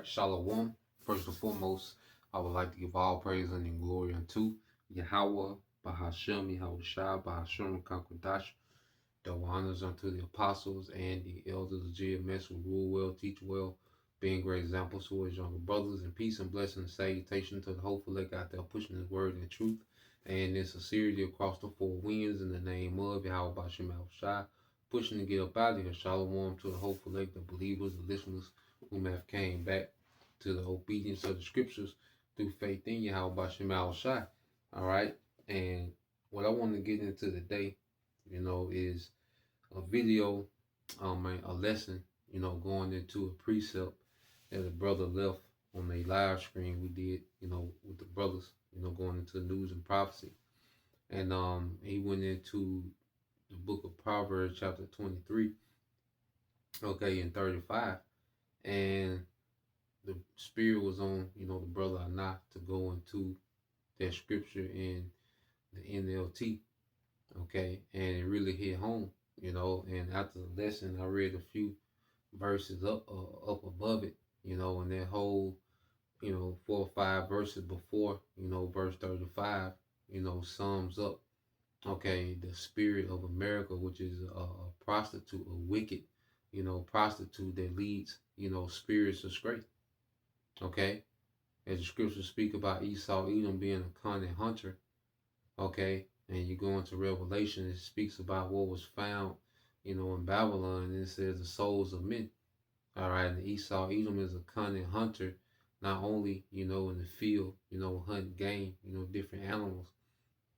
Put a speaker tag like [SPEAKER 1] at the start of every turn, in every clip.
[SPEAKER 1] Shalom. First and foremost, I would like to give all praise and glory unto Yahweh, Bahashem, Yahushua, Bahashem, Kakwadash. Double honors unto the apostles and the elders of GMS who rule well, teach well, being great examples to his younger brothers, and peace and blessing and salutation to the hopeful that got there pushing his word and truth and in sincerity across the four winds in the name of Yahweh Bahashem Yahushua, pushing to get up out of here. Shalom to the hopeful elect, the believers, the listeners who have came back to the obedience of the scriptures through faith in Yahweh Bahashem Yahushua. All right, and what I want to get into today, is a video, a lesson, going into a precept that a brother left on a live screen we did, with the brothers, going into news and prophecy. And he went into the book of Proverbs, chapter 23, and 35. And the spirit was on, the brother Anah to go into that scripture in the NLT, and it really hit home, and after the lesson, I read a few verses up above it, and that whole, 4 or 5 verses before, verse 35, sums up, the spirit of America, which is a prostitute, a wicked, prostitute that leads, spirits astray, as the scriptures speak about Esau, Edom being a cunning hunter, and you go into Revelation, it speaks about what was found, in Babylon, and it says the souls of men. All right, and Esau, Edom is a cunning hunter, not only, in the field, hunting game, different animals,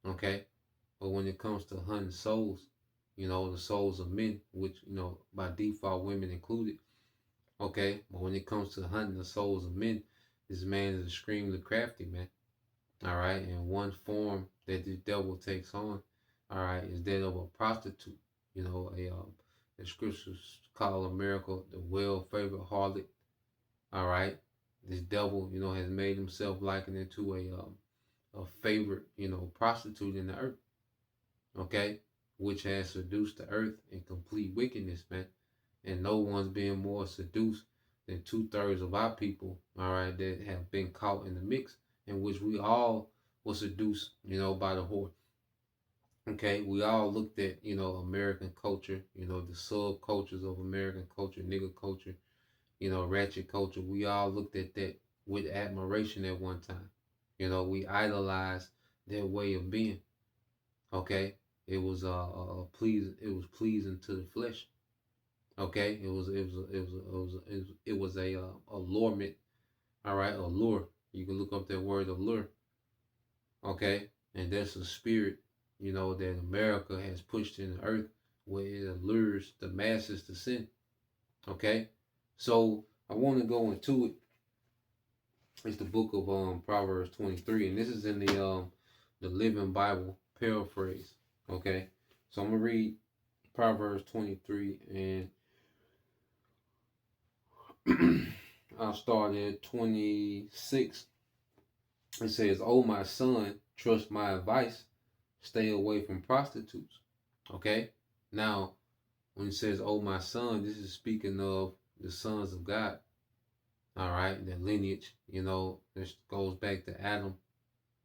[SPEAKER 1] but when it comes to hunting souls, the souls of men, which, by default, women included, but when it comes to hunting the souls of men, this man is extremely crafty, man. All right, and one form that the devil takes on, all right, is that of a prostitute. The scriptures call America the well-favored harlot. All right, this devil, has made himself likened into a favorite, prostitute in the earth. Which has seduced the earth in complete wickedness, man. And no one's being more seduced than 2/3 of our people, all right, that have been caught in the mix, in which we all were seduced, by the whore. We all looked at, American culture, the subcultures of American culture, nigger culture, ratchet culture. We all looked at that with admiration at one time. We idolized their way of being. It was pleasing to the flesh. It was a allurement. All right, allure. You can look up that word allure. And that's a spirit, that America has pushed in the earth, where it allures the masses to sin. So I want to go into it. It's the book of Proverbs 23, and this is in the Living Bible paraphrase. So I'm gonna read Proverbs 23, and I'll start at 26. It says, "Oh my son, trust my advice. Stay away from prostitutes." Now, when it says, "Oh my son," this is speaking of the sons of God. All right, the lineage. This goes back to Adam.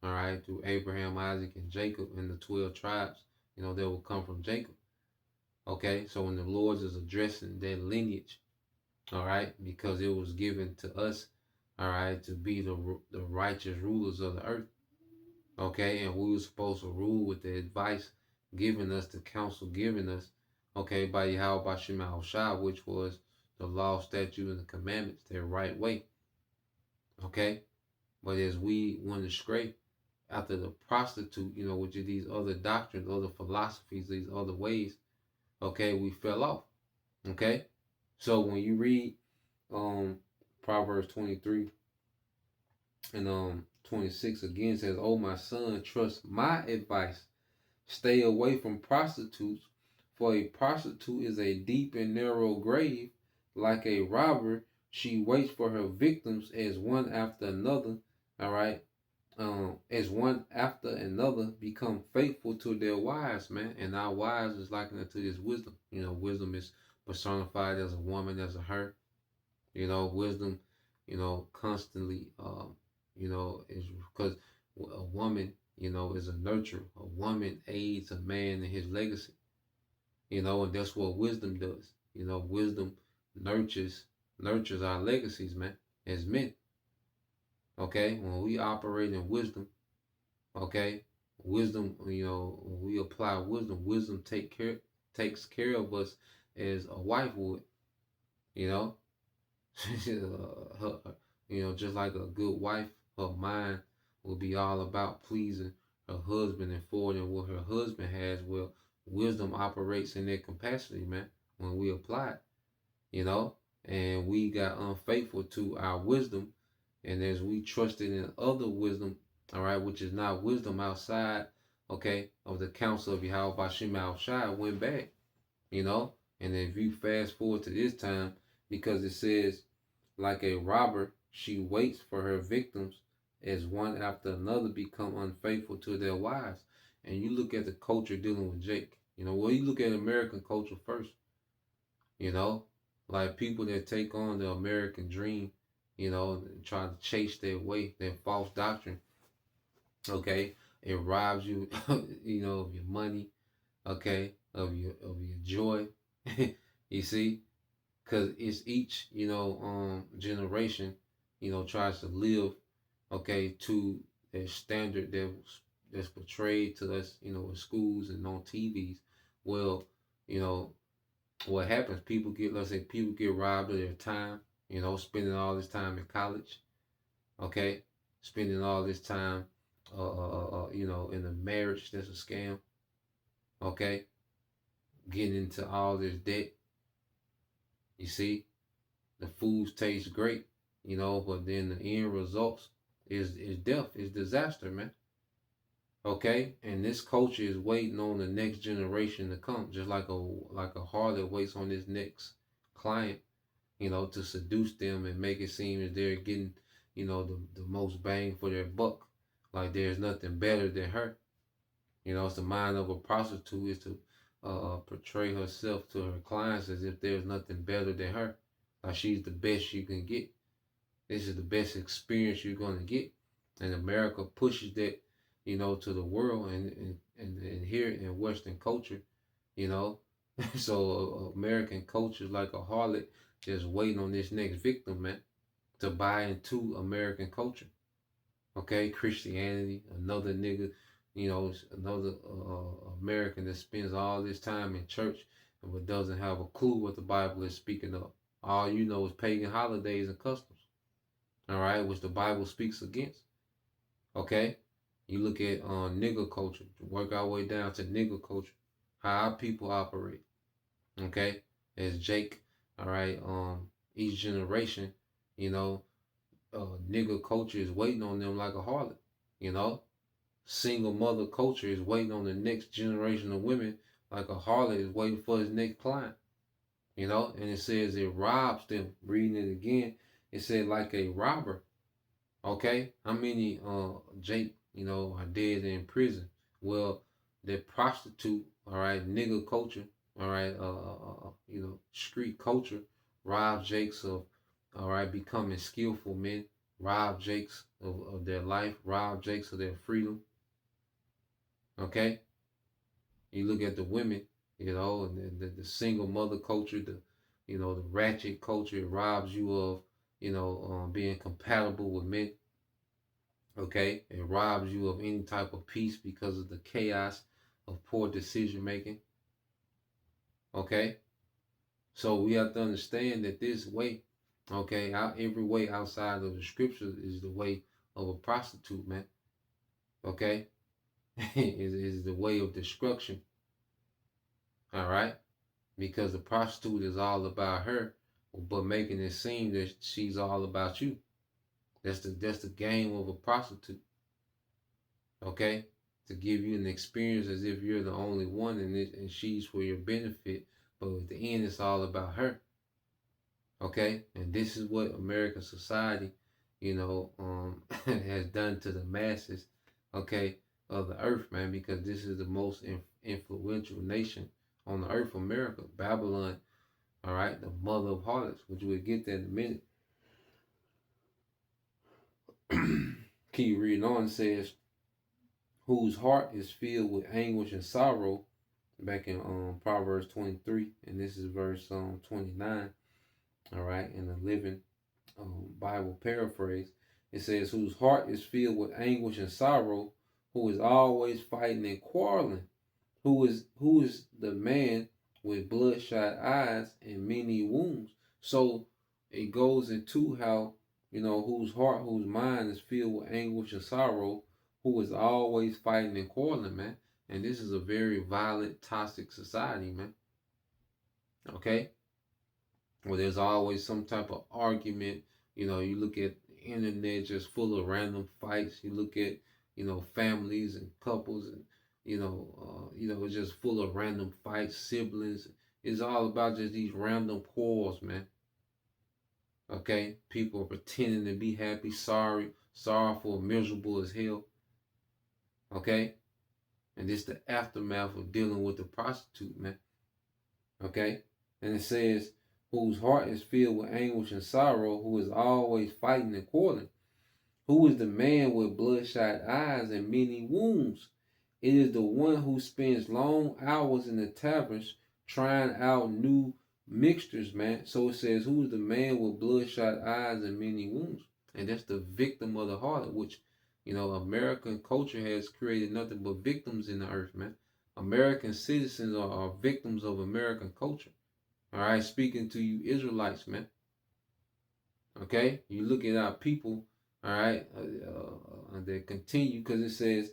[SPEAKER 1] All right, through Abraham, Isaac, and Jacob, and the 12 tribes. That will come from Jacob. So when the Lord is addressing that lineage, all right, because it was given to us, all right, to be the righteous rulers of the earth. And we were supposed to rule with the advice given us, the counsel given us, by Yahweh Bashem Yahushua, which was the law, statute, and the commandments, their right way. But as we went astray after the prostitute, which are these other doctrines, other philosophies, these other ways, we fell off. So when you read Proverbs 23 and 26 again, says, "Oh my son, trust my advice. Stay away from prostitutes, for a prostitute is a deep and narrow grave. Like a robber, she waits for her victims as one after another." All right. As one after another become faithful to their wives, man. And our wives is likened unto this wisdom. Wisdom is personified as a woman, as a her. Wisdom constantly, is because a woman, is a nurturer. A woman aids a man in his legacy, and that's what wisdom does. Wisdom nurtures our legacies, man, as men. Okay, when we operate in wisdom, okay, wisdom, when we apply wisdom, wisdom takes care of us as a wife would, you know. her, just like a good wife, her mind will be all about pleasing her husband and forwarding what her husband has. Well, wisdom operates in that capacity, man, when we apply it, you know, and we got unfaithful to our wisdom, and as we trusted in other wisdom, all right, which is not wisdom outside, okay, of the counsel of Yahweh Bashim Al Shai, went back, you know, and if you fast forward to this time, because it says, like a robber, she waits for her victims as one after another become unfaithful to their wives. And you look at the culture dealing with Jake. Well, you look at American culture first, you know, like people that take on the American dream, and try to chase their way, their false doctrine, okay? It robs you, of your money, okay, of your joy. You see? Because it's each generation tries to live to a standard that's portrayed to us in schools and on TVs. Well, you know what happens, people get robbed of their time, spending all this time in college, okay, spending all this time in a marriage that's a scam, okay, getting into all this debt. You see, the foods taste great, but then the end results is death, is disaster, man. Okay, and this culture is waiting on the next generation to come, just like a harlot waits on this next client, to seduce them and make it seem as they're getting, the most bang for their buck. Like there's nothing better than her. It's the mind of a prostitute is to portray herself to her clients as if there's nothing better than her. Like she's the best you can get. This is the best experience you're going to get. And America pushes that, to the world and here in Western culture, you know. So American culture is like a harlot just waiting on this next victim, man, to buy into American culture. Okay, Christianity, another nigga, another American that spends all this time in church but doesn't have a clue what the Bible is speaking of. All you know is pagan holidays and customs, all right, which the Bible speaks against. Okay, you look at nigger culture, work our way down to nigger culture, how our people operate. Okay, as Jake, all right, each generation, you know, nigger culture is waiting on them like a harlot, you know. Single mother culture is waiting on the next generation of women like a harlot is waiting for his next client, and it says it robs them. Reading it again, it said like a robber. Okay, how many Jake are dead in prison? Well, the prostitute, all right, nigger culture, all right, street culture, rob Jakes of, all right, becoming skillful men, rob Jakes of their life, rob Jakes of their freedom. Okay, you look at the women, and the single mother culture, the ratchet culture, it robs you of, being compatible with men. Okay, it robs you of any type of peace because of the chaos of poor decision making. Okay, so we have to understand that this way, okay, every way outside of the scriptures is the way of a prostitute, man. Okay, is the way of destruction. All right, because the prostitute is all about her, but making it seem that she's all about you. That's the game of a prostitute. Okay, to give you an experience as if you're the only one and she's for your benefit, but at the end it's all about her. Okay, and this is what American society, has done to the masses, okay, of the earth, man, because this is the most influential nation on the earth, America. Babylon, all right, the mother of harlots, which we'll get there in a minute. Keep reading on. It says, whose heart is filled with anguish and sorrow, back in Proverbs 23, and this is verse 29, all right, in the Living Bible paraphrase. It says, whose heart is filled with anguish and sorrow, who is always fighting and quarreling, who is the man with bloodshot eyes and many wounds. So it goes into how, whose heart, whose mind is filled with anguish and sorrow, who is always fighting and quarreling, man. And this is a very violent, toxic society, man. Okay? Where there's always some type of argument. You look at the internet just full of random fights. You look at, families and couples, and it's just full of random fights, siblings. It's all about just these random quarrels, man. Okay? People are pretending to be happy, sorrowful, miserable as hell. Okay? And this the aftermath of dealing with the prostitute, man. Okay? And it says, whose heart is filled with anguish and sorrow, who is always fighting and quarreling. Who is the man with bloodshot eyes and many wounds? It is the one who spends long hours in the taverns trying out new mixtures, man. So it says, who is the man with bloodshot eyes and many wounds? And that's the victim of the harlot, which, American culture has created nothing but victims in the earth, man. American citizens are victims of American culture. All right, speaking to you Israelites, man. Okay, you look at our people, all right, they continue, because it says,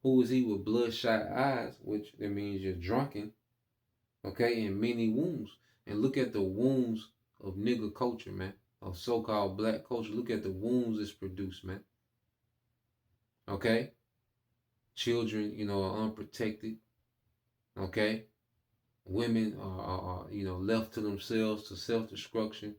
[SPEAKER 1] who is he with bloodshot eyes, which that means you're drunken, okay, and many wounds. And look at the wounds of nigger culture, man, of so-called black culture. Look at the wounds it's produced, man. Okay, children, are unprotected. Okay, women are left to themselves, to self-destruction.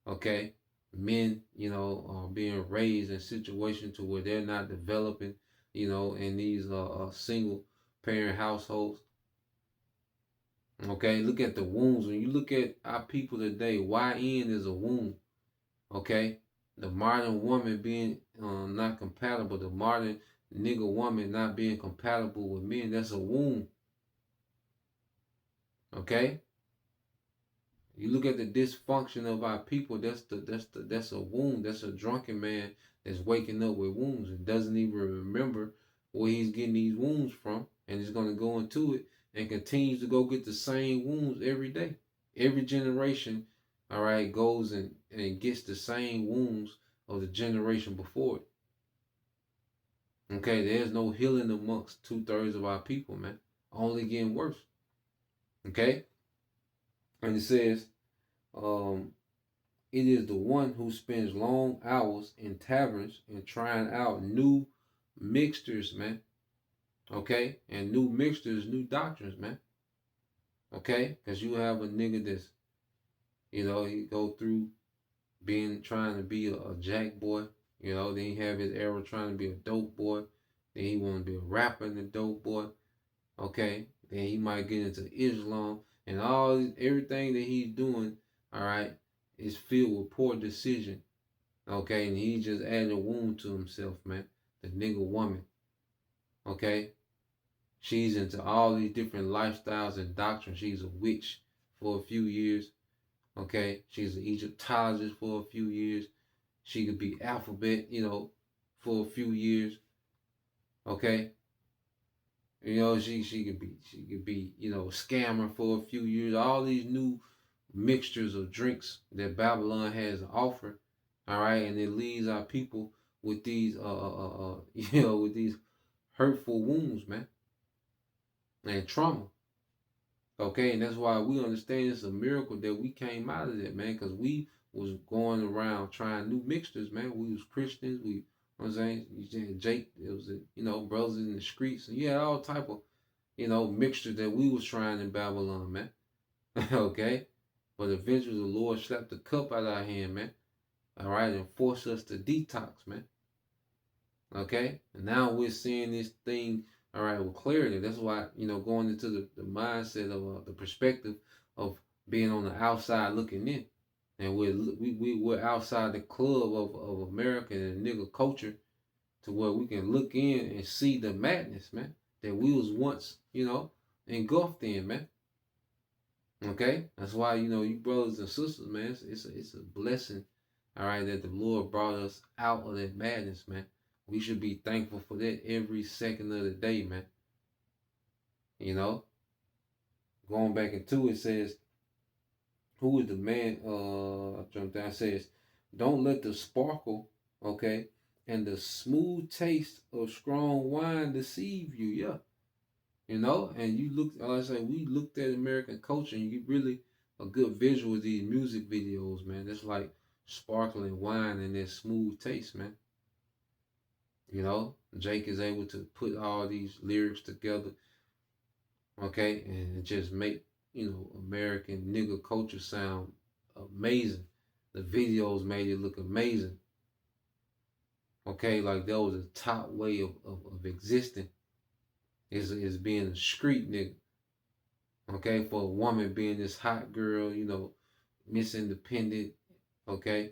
[SPEAKER 1] Okay, men, are being raised in situations to where they're not developing, in these single parent households. Okay, look at the wounds. When you look at our people today, YN is a wound. Okay, the modern woman being not compatible, the modern nigga woman not being compatible with men, that's a wound. Okay, you look at the dysfunction of our people. That's a wound. That's a drunken man that's waking up with wounds and doesn't even remember where he's getting these wounds from, and is going to go into it and continues to go get the same wounds every day. Every generation, all right, goes and gets the same wounds of the generation before it. Okay, there's no healing amongst 2/3 of our people, man. Only getting worse. Okay, and it says, um, it is the one who spends long hours in taverns and trying out new mixtures, man. Okay? And new mixtures, new doctrines, man. Okay? Because you have a nigga that's, he go through trying to be a jack boy. Then he have his era trying to be a dope boy. Then he want to be a rapper and a dope boy. Okay? Then he might get into Islam. And everything that he's doing, all right, is filled with poor decision. Okay, and he just added a wound to himself, man. The nigga woman. Okay? She's into all these different lifestyles and doctrines. She's a witch for a few years. Okay? She's an Egyptologist for a few years. She could be alphabet, for a few years. Okay? She could be, a scammer for a few years. All these new mixtures of drinks that Babylon has to offer. All right, and it leaves our people with these with these hurtful wounds, man, and trauma. Okay, and that's why we understand it's a miracle that we came out of that, man, because we was going around trying new mixtures, man. We was Christians. You know what I'm saying? You said Jake, it was brothers in the streets, and you had all type of mixture that we was trying in Babylon, man. Okay, but eventually the Lord slapped the cup out of our hand, man. All right, and forced us to detox, man. Okay, and now we're seeing this thing, all right, with clarity. That's why, going into the mindset of the perspective of being on the outside looking in. And we're outside the club of America and nigga culture to where we can look in and see the madness, man, that we was once, engulfed in, man. Okay, that's why you brothers and sisters, man, it's a blessing, all right, that the Lord brought us out of that madness, man. We should be thankful for that every second of the day, man. You know, going back into it says, who is the man? I jumped down. It says, don't let the sparkle, okay, and the smooth taste of strong wine deceive you. Yeah, and you look, like I say, we looked at American culture and you get really a good visual of these music videos, man. It's like sparkling wine and that smooth taste, man. Jake is able to put all these lyrics together, okay, and just make, American nigga culture sound amazing. The videos made it look amazing. Okay, like that was a top way of existing is being a street nigga. Okay, for a woman being this hot girl, Miss Independent, okay,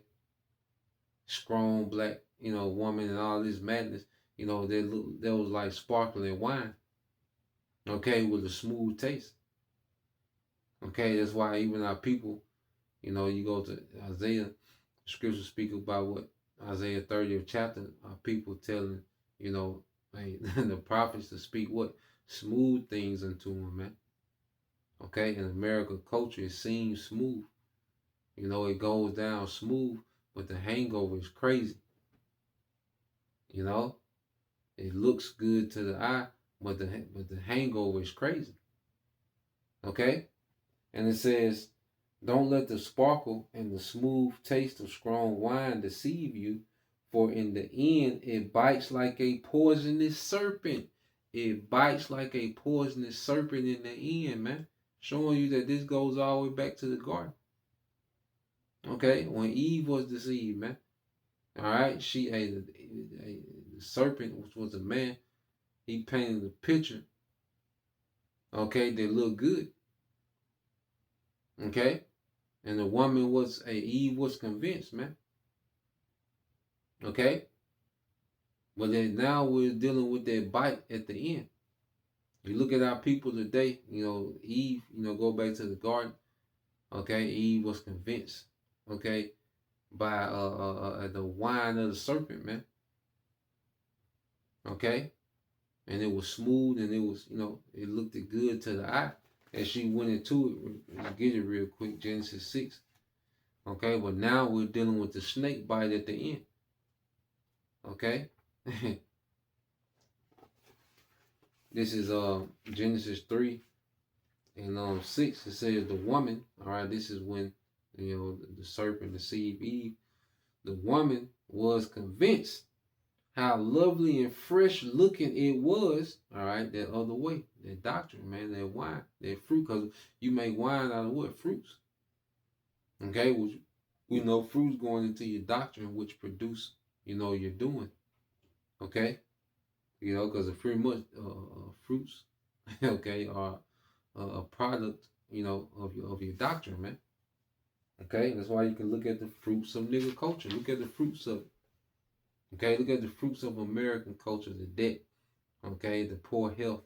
[SPEAKER 1] strong black, woman and all this madness, that was like sparkling wine, okay, with a smooth taste. Okay, that's why even our people, you go to Isaiah, scripture speak about what Isaiah 30th chapter, our people telling, hey, the prophets to speak what? Smooth things unto them, man. Okay, in American culture, it seems smooth. It goes down smooth, but the hangover is crazy. It looks good to the eye, but the hangover is crazy. Okay, and it says, don't let the sparkle and the smooth taste of strong wine deceive you, for in the end it bites like a poisonous serpent. It bites like a poisonous serpent in the end, man. Showing you that this goes all the way back to the garden. Okay, when Eve was deceived, man. All right, the serpent, which was a man. He painted a picture. Okay, that looked good. Okay, and the woman Eve was convinced, man. Okay, but then now we're dealing with that bite at the end. You look at our people today. Eve. Go back to the garden. Okay, Eve was convinced. Okay, by the wine of the serpent, man. Okay, and it was smooth and it was, it looked good to the eye. As she went into it, let's get it real quick. Genesis 6. Okay, but now we're dealing with the snake bite at the end. Okay, this is Genesis 3 and 6. It says the woman. All right, this is when the serpent deceived Eve. The woman was convinced how lovely and fresh looking it was. All right, that other way, that doctrine, man, that wine, that fruit, because you make wine out of what? Fruits. Okay, which we know fruits going into your doctrine, which produce, you're doing. Okay, because the fruits, okay, are a product, of your doctrine, man. Okay, that's why you can look at the fruits of nigga culture. Look at the fruits of, okay, look at the fruits of American culture, the debt, okay, the poor health,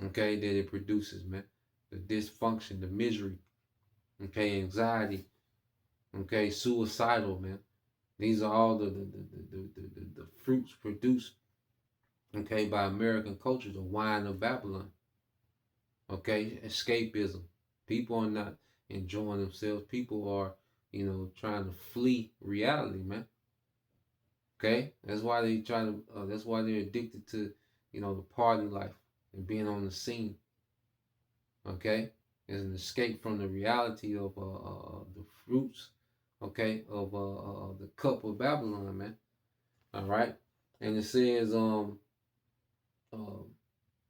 [SPEAKER 1] okay, that it produces, man. The dysfunction, the misery, okay, anxiety, okay, suicidal, man. These are all the fruits produced, okay, by American culture, the wine of Babylon. Okay, escapism. People are not enjoying themselves. People are, trying to flee reality, man. Okay, that's why they try to. That's why they're addicted to, the party life and being on the scene. Okay, it's an escape from the reality of the fruits. Okay, of the cup of Babylon, man. All right, and it says uh,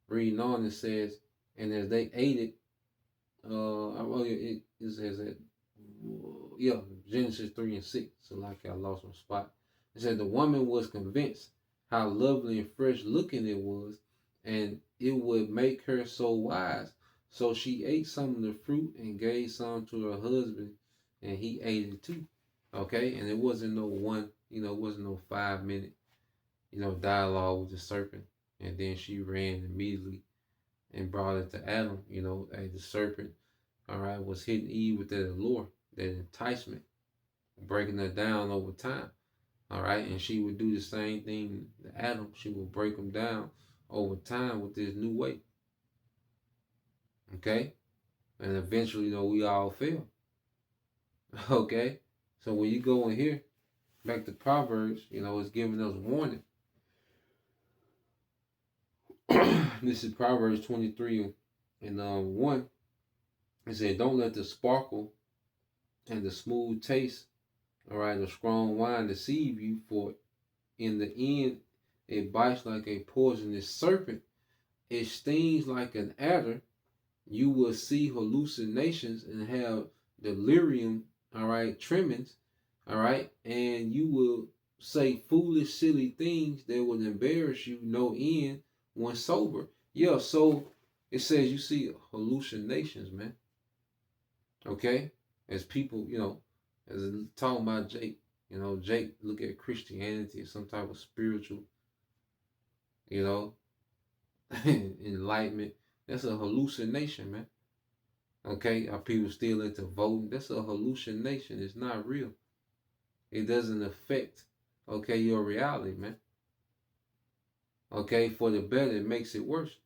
[SPEAKER 1] reading on, it says, and as they ate it, it says that, yeah, Genesis 3 and 6. So like I lost my spot. It said the woman was convinced how lovely and fresh looking it was, and it would make her so wise. So she ate some of the fruit and gave some to her husband, and he ate it too. Okay, and it wasn't no one, it wasn't no 5 minute, dialogue with the serpent, and then she ran immediately and brought it to Adam. Hey, the serpent, all right, was hitting Eve with that allure, that enticement, breaking her down over time. All right, and she would do the same thing to Adam. She would break him down over time with this new way. Okay, and eventually, we all fail. Okay, so when you go in here, back to Proverbs, it's giving us warning. This is Proverbs 23 and 1. It said, "Don't let the sparkle and the smooth taste, all right, of strong wine deceive you, for in the end it bites like a poisonous serpent. It stings like an adder. You will see hallucinations and have delirium, all right, tremens, all right, and you will say foolish, silly things that will embarrass you no end when sober." Yeah, so it says you see hallucinations, man. Okay, as people, as talking about Jake, Jake look at Christianity as some type of spiritual, you know, enlightenment. That's a hallucination, man. Okay, are people still into voting? That's a hallucination. It's not real. It doesn't affect, okay, your reality, man. Okay, for the better, it makes it worse.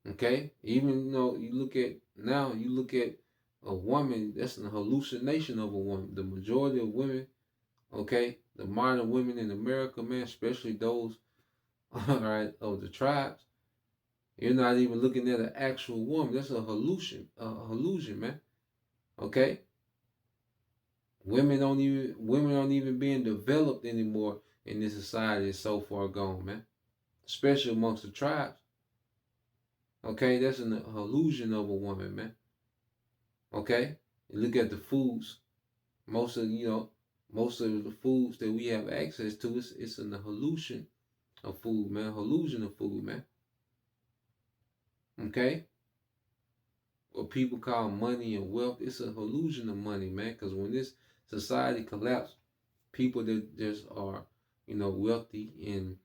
[SPEAKER 1] Okay, even you look at a woman. That's an hallucination of a woman. The majority of women, okay, the modern women in America, man, especially those, all right, of the tribes, you're not even looking at an actual woman. That's a hallusion, man. Okay, women aren't even being developed anymore in this society. It's so far gone, man. Especially amongst the tribes. Okay, that's an illusion of a woman, man. Okay, you look at the foods. Most of the foods that we have access to, it's an illusion of food, man. Illusion of food, man. Okay, what people call money and wealth, it's a illusion of money, man. Because when this society collapsed, people that just are, wealthy in,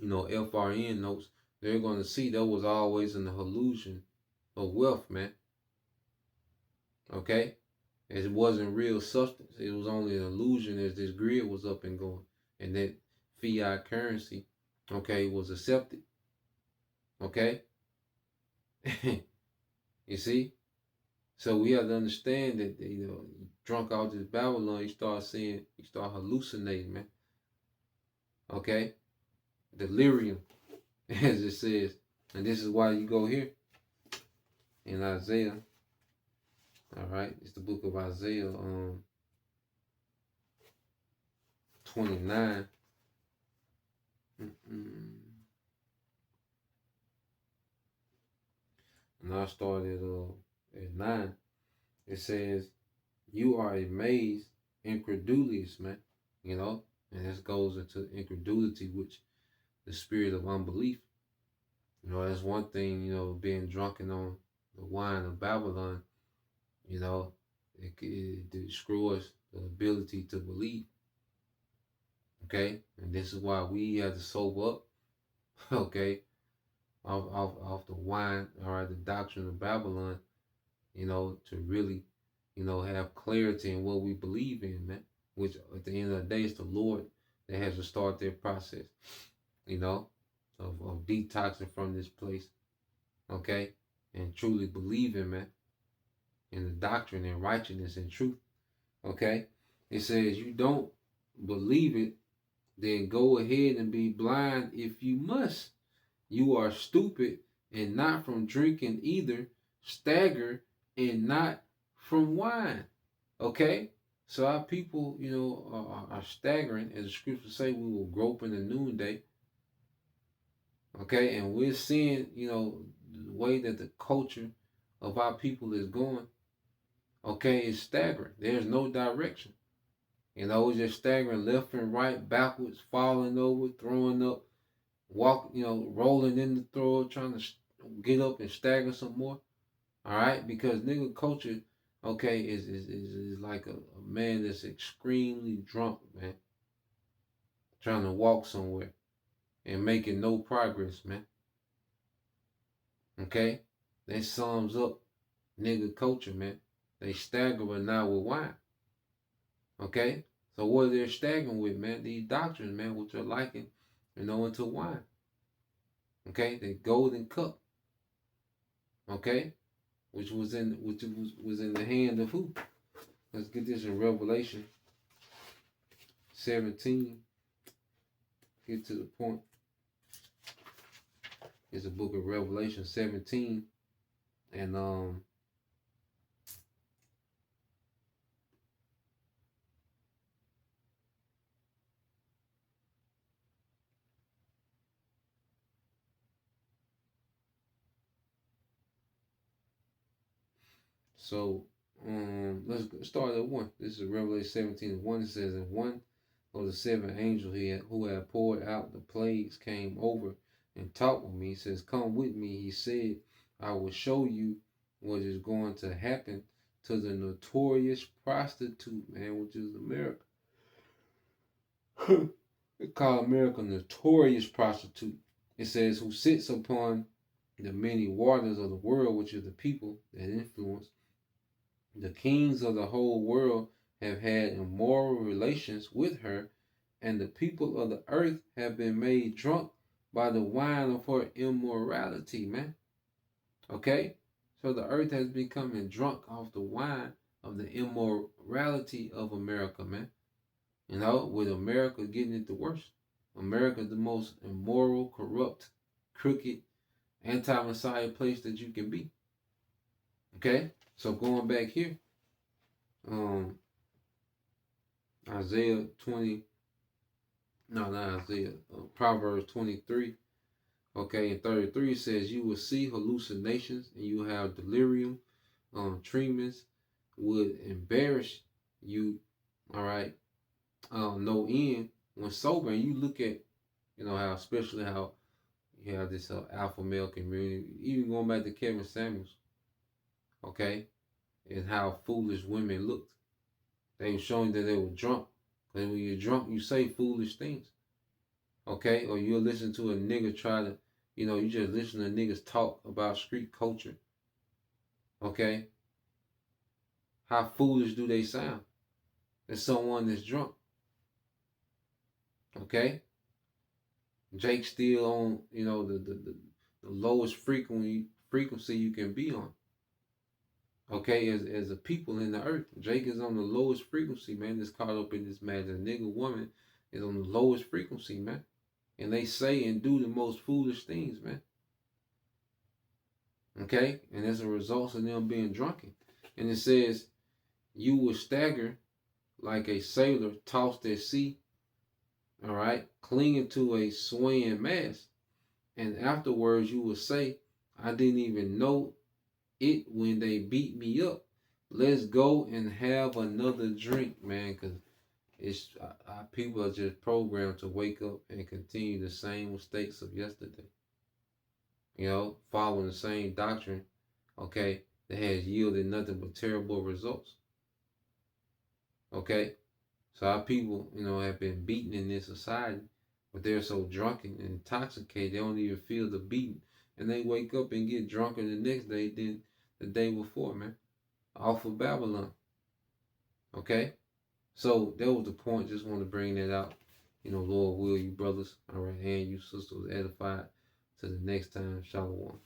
[SPEAKER 1] FRN notes, they're going to see there was always an illusion of wealth, man. Okay, it wasn't real substance. It was only an illusion as this grid was up and going, and that fiat currency, okay, was accepted. Okay, you see. So we have to understand that drunk out this Babylon, you start hallucinating, man. Okay, delirium, as it says, and this is why you go here in Isaiah. All right, it's the book of Isaiah, 29. And I started at 9. It says, "You are amazed, incredulous, man." And this goes into incredulity, which the spirit of unbelief. That's one thing, being drunken on the wine of Babylon, it destroys the ability to believe. Okay? And this is why we have to sober up, okay, off the wine, all right, the doctrine of Babylon, to really, have clarity in what we believe in, man. Which at the end of the day, it's the Lord that has to start their process, of detoxing from this place, okay, and truly believing, man, in the doctrine and righteousness and truth, okay. It says, "You don't believe it, then go ahead and be blind if you must. You are stupid and not from drinking either, stagger and not from wine." Okay? So our people, are staggering. As the scriptures say, we will grope in the noonday. Okay? And we're seeing, the way that the culture of our people is going, okay, is staggering. There's no direction. It's just staggering left and right, backwards, falling over, throwing up, rolling in the throw, trying to get up and stagger some more. All right, because nigga culture, okay, is like a man that's extremely drunk, man, trying to walk somewhere and making no progress, man. Okay? That sums up nigga culture, man. They stagger but not with wine. Okay? So what they're staggering with, man, these doctrines, man, which are likened, into wine. Okay? The golden cup. Okay? Which was in the hand of who? Let's get this in Revelation 17. Get to the point. It's the book of Revelation 17. And so let's start at 1. This is Revelation 17. 1 says, and one of the 7 angels who had poured out the plagues came over and talked with me. He says, come with me. He said, I will show you what is going to happen to the notorious prostitute, man, which is America. They call America notorious prostitute. It says, who sits upon the many waters of the world, which is the people that influence. The kings of the whole world have had immoral relations with her, and the people of the earth have been made drunk by the wine of her immorality, man. Okay? So the earth has become drunk off the wine of the immorality of America, man. With America getting it the worst. America the most immoral, corrupt, crooked, anti-Messiah place that you can be. Okay? So going back here, Isaiah 20, no, not Isaiah, Proverbs 23, okay, and 33 says, you will see hallucinations and you have delirium, tremens would embarrass you, all right, no end when sober. And you look at, how, especially how you have this alpha male community, even going back to Kevin Samuels, okay, and how foolish women looked. They were showing that they were drunk. Because when you're drunk, you say foolish things. Okay? Or you'll listen to a nigga try to, you just listen to niggas talk about street culture. Okay? How foolish do they sound? As someone that's drunk. Okay? Jake's still on, the lowest frequency you can be on. Okay, as a people in the earth, Jake is on the lowest frequency, man. That's caught up in this man. The nigga woman is on the lowest frequency, man. And they say and do the most foolish things, man. Okay, and as a result of them being drunken, and it says, you will stagger like a sailor tossed at sea. All right, clinging to a swaying mast, and afterwards you will say, I didn't even know it when they beat me up. Let's go and have another drink, man, because it's our people are just programmed to wake up and continue the same mistakes of yesterday. Following the same doctrine, okay, that has yielded nothing but terrible results. Okay, so our people, have been beaten in this society, but they're so drunken and intoxicated they don't even feel the beating, and they wake up and get drunker the next day than the day before, man. Off of Babylon. Okay? So that was the point. Just want to bring that out. Lord will you brothers, all right, and you sisters edified. To the next time. Shalom.